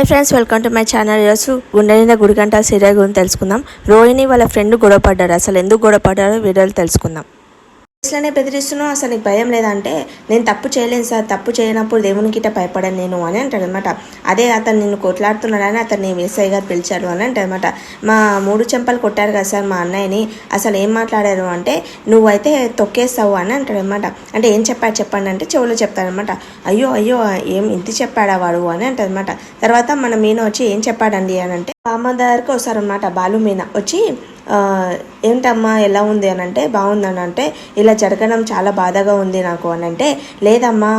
Hi friends, welcome to my channel. ఈరోజు గుండె నిండా గుడిగంట సీరియల్ గురించి తెలుసుకుందాం. రోహిణి వాళ్ళ ఫ్రెండ్ గొడవపడ్డారు. అసలు ఎందుకు గొడవపడ్డారో వీడియోలు తెలుసుకుందాం. ఇట్లానే బెదిరిస్తున్నావు, అసలు నీకు భయం లేదంటే నేను తప్పు చేయలేను సార్, తప్పు చేయనప్పుడు దేవునికి ఇట్లా భయపడను నేను అని అంటాడు అనమాట. అదే అతను నిన్ను కొట్లాడుతున్నాడని అతన్ని ఎస్ఐ గారు పిలిచాడు అని అంటాడు అనమాట. మా 3 చెంపలు కొట్టారు కదా సార్ మా అన్నయ్యని, అసలు ఏం మాట్లాడారు అంటే నువ్వైతే తొక్కేస్తావు అని అంటాడు అనమాట. అంటే ఏం చెప్పాడు చెప్పండి అంటే చెవులో చెప్తాడనమాట. అయ్యో అయ్యో ఏం ఇంత చెప్పాడా వాడు అని అంటాడు అనమాట. తర్వాత మన మీన వచ్చి ఏం చెప్పాడండి అని అంటే బామ్మ దగ్గరికి వస్తారనమాట. బాలు మీన వచ్చి ఏంటమ్మా ఎలా ఉంది అని అంటే బాగుందని అంటే ఇలా జరగడం చాలా బాధగా ఉంది నాకు అని అంటే లేదమ్మా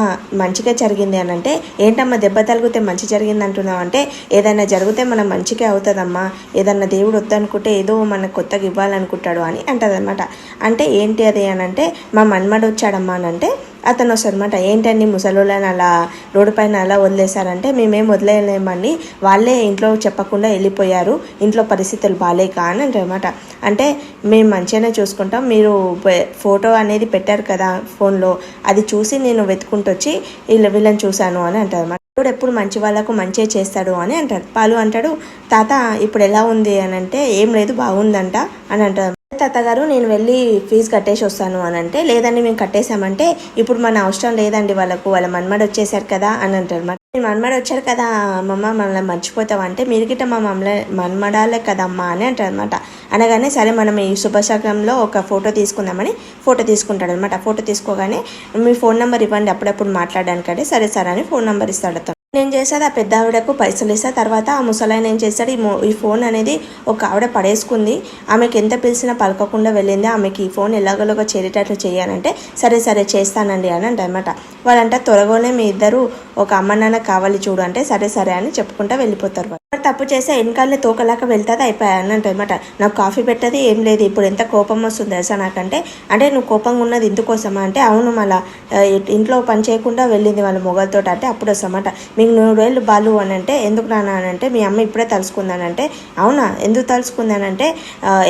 మంచిగా జరిగింది అని అంటే ఏంటమ్మా దెబ్బ తగిలితే మంచి జరిగింది అంటున్నావు అంటే ఏదైనా జరిగితే మనం మంచిగా అవుతుందమ్మా, ఏదన్నా దేవుడు వద్దనుకుంటే ఏదో మనకు కొత్తగా ఇవ్వాలనుకుంటాడు అని అంటది అనమాట. అంటే ఏంటి అది అని అంటే మా మన్మడు వచ్చాడమ్మా అని అంటే అతను వస్తారనమాట. ఏంటండి ముసలోళ్ళని అలా రోడ్డు పైన అలా వదిలేశారంటే మేమేం వదిలేయలేమండి, వాళ్ళే ఇంట్లో చెప్పకుండా వెళ్ళిపోయారు, ఇంట్లో పరిస్థితులు బాగాలేక అని అంటారనమాట. అంటే మేము మంచిగానే చూసుకుంటాం, మీరు ఫోటో అనేది పెట్టారు కదా ఫోన్లో, అది చూసి నేను వెతుకుంటూ వచ్చి వీళ్ళని చూశాను అని అంటారు అనమాట. దేవుడు ఎప్పుడు మంచి వాళ్ళకు మంచిగా చేస్తాడు అని అంటాడు. పాలు అంటాడు, తాత ఇప్పుడు ఎలా ఉంది అని అంటే ఏం లేదు బాగుందంట అని అంటారు. తాతగారు నేను వెళ్ళి ఫీజు కట్టేసి వస్తాను అని అంటే లేదండి మేము కట్టేశామంటే ఇప్పుడు మన అవసరం లేదండి, వాళ్ళ మన్మడు వచ్చేసారు కదా అని అంటారు. మన్మడు వచ్చారు కదా అమ్మమ్మ మనల్ని మర్చిపోతావు అంటే మీరు గిట్ట మా మన్మడాలే కదమ్మా అని అంటారు అనమాట. అనగానే సరే మనం ఈ శుభశకంలో ఒక ఫోటో తీసుకుందామని ఫోటో తీసుకుంటాడు అనమాట. ఫోటో తీసుకోగానే మీ ఫోన్ నెంబర్ ఇవ్వండి అప్పుడప్పుడు మాట్లాడడానికంటే సరే సరే అని ఫోన్ నెంబర్ ఇస్తాడు అతను. నేను చేసేది ఆ పెద్ద ఆవిడకు పైసలు ఇస్తా, తర్వాత ఆ ముసలాయన ఏం చేస్తాడు ఈ ఫోన్ అనేది ఒక ఆవిడ పడేసుకుంది, ఆమెకి ఎంత పిలిచినా పలకకుండా వెళ్ళింది, ఆమెకి ఈ ఫోన్ ఎలాగోలాగా చేరేటట్లు చేయాలంటే సరే సరే చేస్తానండి అని అంటనమాట. వాళ్ళంటే త్వరగానే మీ ఇద్దరు ఒక అమ్మ నాన్న కావాలి చూడు అంటే సరే సరే అని చెప్పుకుంటా వెళ్ళిపోతారు. తప్పు చేస్తే వెనకాలనే తోకలాక వెళ్తుంది అయిపోయాను అంటనమాట. నాకు కాఫీ పెట్టది ఏం లేదు, ఇప్పుడు ఎంత కోపం వస్తుంది తెలుసా నాకంటే అంటే నువ్వు కోపంగా ఉన్నది ఇందుకోసమా అంటే అవును మళ్ళీ ఇంట్లో పని చేయకుండా వెళ్ళింది వాళ్ళ మొగలతో అంటే అప్పుడు వస్తామట. మీకు 100 ఏళ్ళు బాలు అని అంటే ఎందుకు నాన్న అని అంటే మీ అమ్మ ఇప్పుడే తలుసుకుందానంటే అవునా ఎందుకు తలుసుకుందానంటే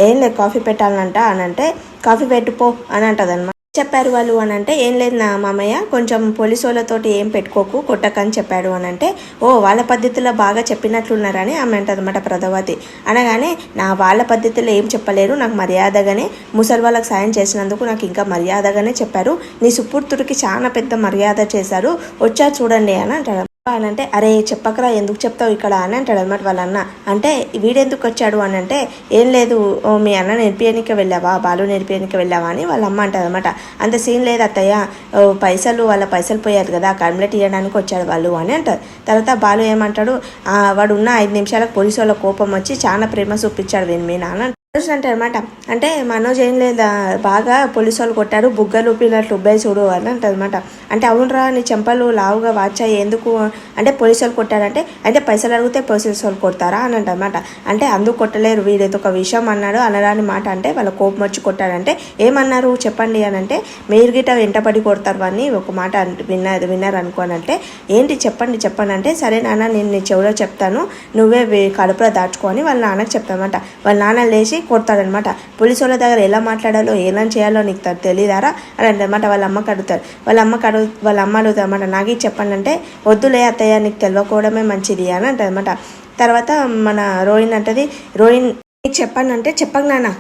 ఏం లేదు కాఫీ పెట్టాలంట అని అంటే కాఫీ పెట్టుపో అని అంటది అనమాట. చెప్పారు వాళ్ళు అని అంటే ఏం లేదు నా మామయ్య కొంచెం పోలీసు వాళ్ళతోటి ఏం పెట్టుకోకు కొట్టకని చెప్పాడు అని అంటే ఓ వాళ్ళ పద్ధతిలో బాగా చెప్పినట్లున్నారని ఆమె అంటది అనమాట ప్రదవతి. అనగానే నా వాళ్ళ పద్ధతిలో ఏం చెప్పలేరు, నాకు మర్యాదగానే ముసలి వాళ్ళకి సాయం చేసినందుకు నాకు ఇంకా మర్యాదగానే చెప్పారు, నీ సుపుత్రుడికి చాలా పెద్ద మర్యాద చేశారు వచ్చారు చూడండి అని అంటాడు. అని అంటే అరే చెప్పకరా ఎందుకు చెప్తావు ఇక్కడ అని అంటాడు అనమాట వాళ్ళ అన్న. అంటే వీడెందుకు వచ్చాడు అని అంటే ఏం లేదు మీ అన్న నేర్పియనికి వెళ్ళావా బాలు నేర్పియనికి వెళ్ళావా అని వాళ్ళ అమ్మ అంటారు అనమాట. అంత సీన్ లేదు అత్తయ్య వాళ్ళ పైసలు పోయారు కదా కంప్లైంట్ ఇవ్వడానికి వచ్చాడు వాళ్ళు అని అంటారు. తర్వాత బాలు ఏమంటాడు వాడు ఉన్న 5 నిమిషాలకు పోలీసు వాళ్ళ కోపం వచ్చి చాలా ప్రేమ చూపించాడు వీని మీ నాన్న అంటే అనమాట. అంటే మనోజ్ ఏం లేదా బాగా పోలీసు వాళ్ళు కొట్టారు బుగ్గలు ఊపినట్లు ఉబ్బాయి చూడు అని అంటారు అనమాట. అంటే అవునరా నీ చెంపలు లావుగా వాచాయి ఎందుకు అంటే పోలీసు వాళ్ళు కొట్టారంటే అయితే పైసలు అడిగితే పోలీసు వాళ్ళు కొడతారా అని అంటారనమాట. అంటే అందుకు కొట్టలేరు వీడేదో ఒక విషయం అన్నాడు అనరాని మాట అంటే వాళ్ళ కోపం వచ్చి కొట్టాడంటే ఏమన్నారు చెప్పండి అని అంటే మీరు గిట్ట వెంటపడి కొడతారు అని ఒక మాట విన్నారు అనుకోనంటే ఏంటి చెప్పండి అంటే సరే నాన్న నేను నీ చెవిలో చెప్తాను నువ్వే కడుపులో దాచుకొని వాళ్ళ నాన్నకి చెప్తానమాట. వాళ్ళ నాన్న లేచి కొడతాడనమాట. పోలీసు వాళ్ళ దగ్గర ఎలా మాట్లాడాలో ఎలా చేయాలో నీకు తెలియదారా అని అంటనమాట. వాళ్ళ అమ్మ అడుగుతారనమాట నాకే చెప్పండి అంటే వద్దులే అత్తయ్య నీకు తెలియకపోవడమే మంచిది అని అంటదనమాట. తర్వాత మన రోహిణి అంటది రోహిణి నీకు చెప్పండి అంటే చెప్పక నాన్న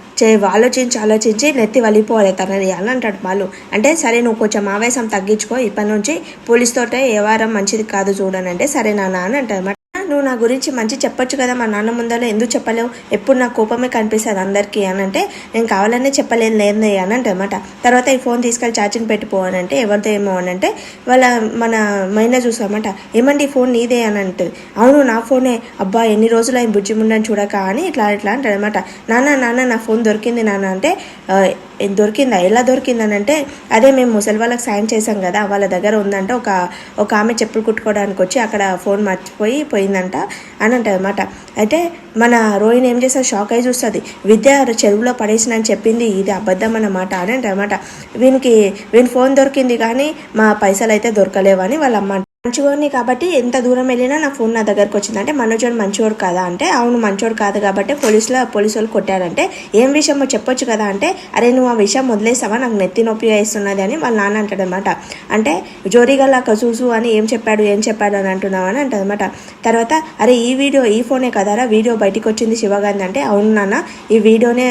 ఆలోచించి నెత్తి వలిపోవాలి తనది అని అంటాడు బాలు. అంటే సరే నువ్వు కొంచెం ఆవేశం తగ్గించుకో ఇప్పటి నుంచి పోలీసుతోటే ఏ వారం మంచిది కాదు చూడనంటే సరే నాన్న అని అంటారు. నువ్వు నా గురించి మంచి చెప్పొచ్చు కదా మా నాన్న ముందర ఎందుకు చెప్పలేవు, ఎప్పుడు నా కోపమే కనిపిస్తుంది అందరికీ అని అంటే నేను కావాలనే చెప్పలేను లేదు అని అంటమాట. తర్వాత ఈ ఫోన్ తీసుకెళ్ళి ఛార్జింగ్ పెట్టిపోవాలంటే ఎవరితో ఏమో అని అంటే మన మైనా చూసామట. ఏమండి ఫోన్ నీదే అని అంటుంది. అవును నా ఫోనే, అబ్బా ఎన్ని రోజులు ఆయన బుజ్జి ముండని చూడక అని ఇట్లా అంటాడు అనమాట. నాన్న నా ఫోన్ దొరికింది నాన్న అంటే దొరికిందా ఎలా దొరికిందని అంటే అదే మేము ముసలి వాళ్ళకి సాయం చేసాం కదా వాళ్ళ దగ్గర ఉందంటే ఒక ఆమె చెప్పులు కుట్టుకోవడానికి వచ్చి అక్కడ ఫోన్ పోయిందంట అని అంటది అనమాట. అయితే మన రోహిణి ఏం చేస్తారు షాక్ అయి చూస్తుంది. విద్య చెరువులో పడేసిందని చెప్పింది ఇది అబద్ధం అన్నమాట అని అంటమాట. వీని ఫోన్ దొరికింది కానీ మా పైసలు అయితే దొరకలేవని వాళ్ళ అమ్మ మంచివాడిని కాబట్టి ఎంత దూరం వెళ్ళినా నా ఫోన్ నా దగ్గరకు వచ్చింది. అంటే మనోజోడు మంచివాడు కదా అంటే అవును మంచివాడు కాదు కాబట్టి పోలీసు వాళ్ళు కొట్టారంటే ఏం విషయమో చెప్పొచ్చు కదా అంటే అరే నువ్వు ఆ విషయం వదిలేసావా నాకు నెత్తి నొప్పి వేస్తున్నది అని వాళ్ళ నాన్న అంటాడు అనమాట. అంటే జోరీగల్లా కసూసు అని ఏం చెప్పాడు అని అంటున్నావు అని అంటుంది అనమాట. తర్వాత అరే ఈ ఫోనే కదరా వీడియో బయటికి వచ్చింది శివగాంధీ అంటే అవును నాన్న ఈ వీడియోనే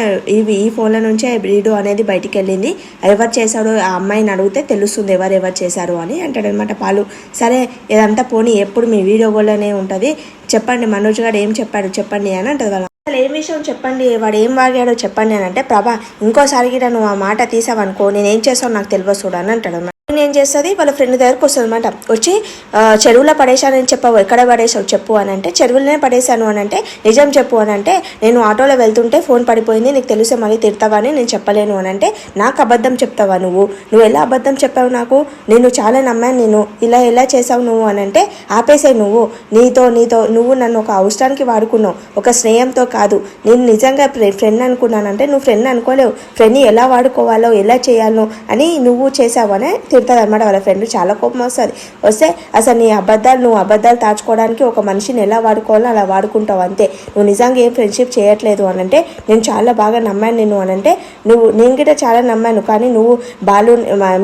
ఈ ఫోన్ల నుంచే వీడియో అనేది బయటికి వెళ్ళింది, ఎవరు చేశాడో ఆ అమ్మాయిని అడిగితే తెలుస్తుంది ఎవరు చేశారు అని అంటాడు అనమాట పాలు. సరే ఇదంతా పోనీ ఎప్పుడు మీ వీడియో గోల్లోనే ఉంటుంది, చెప్పండి మనోజ్ గారు ఏం చెప్పాడు చెప్పండి అని అంటుంది వాళ్ళ. అసలు ఏం విషయం చెప్పండి, వాడు ఏం వాగాడో చెప్పండి అని అంటే ప్రభా ఇంకోసారి కూడా నువ్వు ఆ మాట తీసావనుకో నేను ఏం చేసావు నాకు తెలియదు చూడని అంటాడు. ఏం చేస్తుంది వాళ్ళ ఫ్రెండ్ దగ్గరకు వస్తుంది అనమాట. వచ్చి చెరువులో పడేశానని చెప్పావు, ఎక్కడ పడేసావు చెప్పు అని అంటే చెరువులోనే పడేశాను అని అంటే నిజం చెప్పు అని అంటే నేను ఆటోలో వెళ్తుంటే ఫోన్ పడిపోయింది నీకు తెలిసే మళ్ళీ తిడతావా అని నేను చెప్పలేను అని అంటే నాకు అబద్ధం చెప్తావా నువ్వు ఎలా అబద్ధం చెప్పావు నాకు, నేను చాలా నమ్మాను నేను ఎలా చేసావు నువ్వు అని అంటే ఆపేసాయి నువ్వు నీతో నువ్వు నన్ను ఒక అవసరానికి వాడుకున్నావు ఒక స్నేహంతో కాదు, నేను నిజంగా ఫ్రెండ్ అనుకున్నానంటే నువ్వు ఫ్రెండ్ అనుకోలేవు, ఫ్రెండ్ని ఎలా వాడుకోవాలో ఎలా చేయాలో అని నువ్వు చేసావు అని తిడుతుంది అనమాట. వాళ్ళ ఫ్రెండ్ చాలా కోపం వస్తే అసలు నువ్వు అబద్ధాలు దాచుకోవడానికి ఒక మనిషిని ఎలా వాడుకోవాలో అలా వాడుకుంటావు అంతే, నువ్వు నిజంగా ఏం ఫ్రెండ్షిప్ చేయట్లేదు అని అంటే నేను చాలా బాగా నమ్మాను నేను అని అంటే నేను కూడా చాలా నమ్మాను కానీ నువ్వు బాలు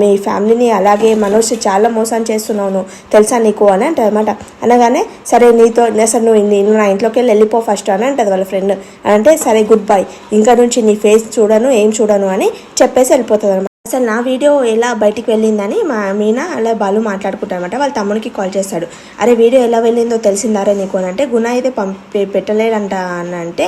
మీ ఫ్యామిలీని అలాగే మనోజ్ చాలా మోసం చేస్తున్నావు నువ్వు తెలుసా నీకు అని అంటది అనమాట. అనగానే సరే నీతో అసలు నువ్వు నా ఇంట్లోకి వెళ్ళిపో ఫస్ట్ అని అంటది వాళ్ళ ఫ్రెండ్. అంటే సరే గుడ్ బై ఇంకా నుంచి నీ ఫేస్ చూడను ఏం చూడను అని చెప్పేసి వెళ్ళిపోతుంది అనమాట. అసలు నా వీడియో ఎలా బయటికి వెళ్ళిందని మీనా అలా బాలు మాట్లాడుకుంటారనమాట. వాళ్ళ తమ్ముడికి కాల్ చేస్తాడు. అరే వీడియో ఎలా వెళ్ళిందో తెలిసిందారా నీకు అని అంటే గుణ అయితే పెట్టలేడంట అని అంటే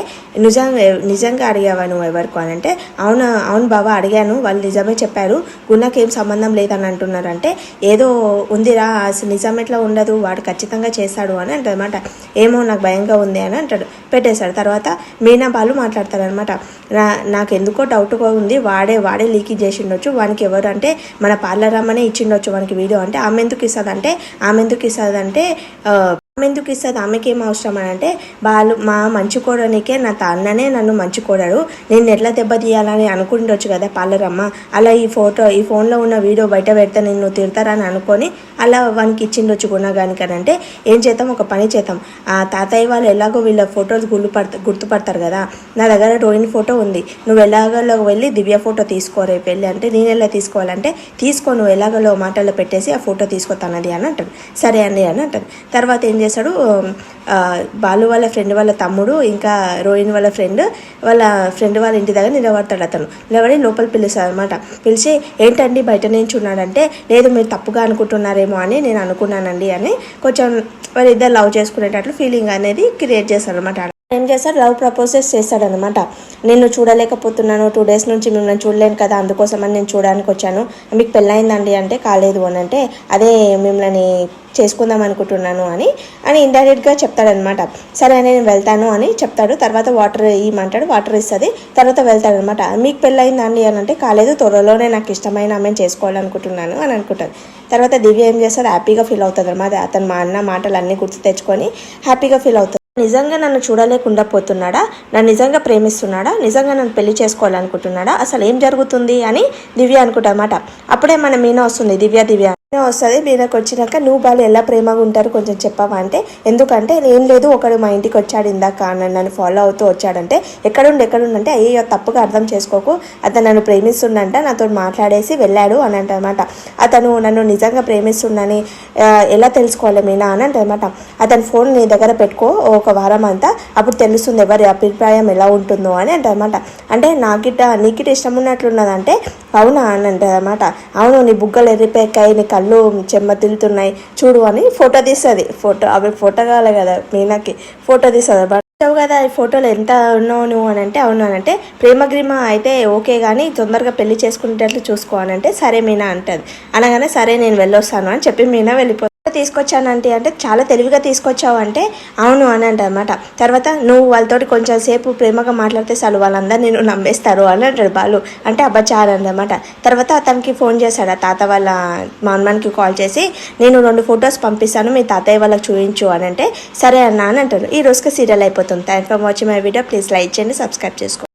నిజంగా అడిగావా నువ్వు ఎవరికి అని అంటే అవును బాబా అడిగాను, వాళ్ళు నిజమే చెప్పారు, గుణకి ఏం సంబంధం లేదని అంటున్నారంటే ఏదో ఉందిరా అసలు నిజం ఎట్లా ఉండదు వాడు ఖచ్చితంగా చేస్తాడు అని అంటారనమాట. ఏమో నాకు భయంగా ఉంది అని అంటాడు, పెట్టేశాడు. తర్వాత మీనా బాలు మాట్లాడతారనమాట. నాకు ఎందుకో డౌట్గా ఉంది వాడే లీకేజ్ చేసిండొచ్చు, వానికి ఎవరు అంటే మన పార్లర్ అమ్మనే ఇచ్చిండొచ్చు వానికి వీడియో అంటే ఆమె ఎందుకు ఇస్తుంది ఆమెకి ఏం అవసరం అని అంటే వాళ్ళు మా మంచుకోవడానికే నా అన్ననే నన్ను మంచుకోడాడు, నేను ఎట్లా దెబ్బతీయాలని అనుకుంటొచ్చు కదా పార్లర్ అమ్మ, అలా ఈ ఫోన్లో ఉన్న వీడియో బయట పెడితే నిన్ను తిడతారని అనుకొని అలా వానికి ఇచ్చిండొచ్చు గుణగానికి అని అంటే ఏం చేద్దాం ఒక పని చేద్దాం, ఆ తాతయ్య వాళ్ళు ఎలాగో వీళ్ళ ఫోటోలు గుర్తుపడతారు కదా, నా దగ్గర రోహిణి ఫోటో ఉంది, నువ్వు ఎలాగలో వెళ్ళి దివ్య ఫోటో తీసుకో రేపు వెళ్ళి అంటే నేను ఎలా తీసుకోవాలంటే తీసుకో నువ్వు ఎలాగలో మాటల్లో పెట్టేసి ఆ ఫోటో తీసుకోతానది అని అంటాడు. సరే అండి అని అంటాడు. తర్వాత ఏం చేశాడు బాలు వాళ్ళ ఫ్రెండ్ వాళ్ళ తమ్ముడు ఇంకా రోహిణి వాళ్ళ ఫ్రెండ్ వాళ్ళ ఇంటి దగ్గర నిలబడతాడు. అతను నిలబడి లోపల పిలుస్తాడు అనమాట. పిలిచి ఏంటండి బయట నుంచి ఉన్నాడంటే లేదు మీరు తప్పుగా అనుకుంటున్నారేమో అని నేను అనుకున్నానండి అని కొంచెం వాళ్ళిద్దరు లవ్ చేసుకునేటట్లు ఫీలింగ్ అనేది క్రియేట్ చేస్తాడు అనమాట. ఏం చేస్తాడు లవ్ ప్రపోజెస్ చేస్తాడనమాట. నేను చూడలేకపోతున్నాను 2 days నుంచి మిమ్మల్ని చూడలేను కదా అందుకోసమని నేను చూడడానికి వచ్చాను, మీకు పెళ్ళయిందండి అంటే కాలేదు అని అంటే అదే మిమ్మల్ని చేసుకుందాం అనుకుంటున్నాను అని ఇండైరెక్ట్గా చెప్తాడనమాట. సరే నేను వెళ్తాను అని చెప్తాడు. తర్వాత వాటర్ ఇవ్వమంటాడు, వాటర్ ఇస్తుంది. తర్వాత వెళ్తాడనమాట. మీకు పెళ్ళయిందండి అని అంటే కాలేదు త్వరలోనే నాకు ఇష్టమైన ఆమెను చేసుకోవాలనుకుంటున్నాను అని అనుకుంటాడు. తర్వాత దివ్య ఏం చేస్తుంది హ్యాపీగా ఫీల్ అవుతుంది అనమాట. అతను మా అన్న మాటలు అన్నీ గుర్తు తెచ్చుకొని హ్యాపీగా ఫీల్ అవుతుంది. నిజంగా నన్ను చూడలేకుండా పోతున్నాడా, నన్ను నిజంగా ప్రేమిస్తున్నాడా, నిజంగా నన్ను పెళ్లి చేసుకోవాలనుకుంటున్నాడా, అసలు ఏం జరుగుతుంది అని దివ్య అనుకుంటా అన్నమాట. అప్పుడే మన మీనా వస్తుంది. దివ్య వస్తుంది. మీనాకు వచ్చినాక నువ్వు బాలు ఎలా ప్రేమగా ఉంటారు కొంచెం చెప్పవా అంటే ఎందుకంటే ఏం లేదు ఒకడు మా ఇంటికి వచ్చాడు ఇందాక నన్ను ఫాలో అవుతూ వచ్చాడంటే ఎక్కడుండంటే అయ్యో తప్పుగా అర్థం చేసుకోకు, అతను నన్ను ప్రేమిస్తుండంట నాతో మాట్లాడేసి వెళ్ళాడు అని అంటనమాట. అతను నన్ను నిజంగా ప్రేమిస్తుండని ఎలా తెలుసుకోవాలి మీనా అని అంటనమాట. అతని ఫోన్ నీ దగ్గర పెట్టుకో ఒక వారం అంతా అప్పుడు తెలుస్తుంది ఎవరి అభిప్రాయం ఎలా ఉంటుందో అని అంటనమాట. అంటే నీకిట ఇష్టం ఉన్నట్లున్నదంటే అవునా అని అంటదన్నమాట. అవును నీ బుగ్గలు ఎర్రిపెక్కాయి నీ కళ్ళు చెమ్మతిల్లుతున్నాయి చూడు అని ఫోటో తీస్తుంది. అవి ఫోటో కావాలి కదా మీనాకి ఫోటో తీస్తుంది. బట్ కదా ఈ ఫోటోలో ఎంత ఉన్నావు నువ్వు అని అంటే అవును అని అంటే ప్రేమ అయితే ఓకే కానీ తొందరగా పెళ్లి చేసుకునేటట్లు చూసుకో అని అంటే సరే మీనా అంటది. అనగానే సరే నేను వెళ్ళొస్తాను అని చెప్పి మీనా వెళ్ళిపోతుంది. తీసుకొచ్చానంటే అంటే చాలా తెలివిగా తీసుకొచ్చావు అంటే అవును అని అంటనమాట. తర్వాత నువ్వు వాళ్ళతోటి కొంచెం సేపు ప్రేమగా మాట్లాడితే చాలు వాళ్ళందరూ నేను నమ్మేస్తారు అని అంటాడు బాలు. అంటే అబ్బచ్చారు అనమాట. తర్వాత అతనికి ఫోన్ చేశాడు. ఆ తాత వాళ్ళ మా అమ్మకి కాల్ చేసి నేను 2 photos పంపిస్తాను మీ తాతయ్య వాళ్ళకి చూపించు అని అంటే సరే అన్నా అని అంటారు. ఈ రోజుకి సీరియల్ అయిపోతుంది. Thank for watching my video. Please like చేయండి, సబ్స్క్రైబ్ చేసుకోండి.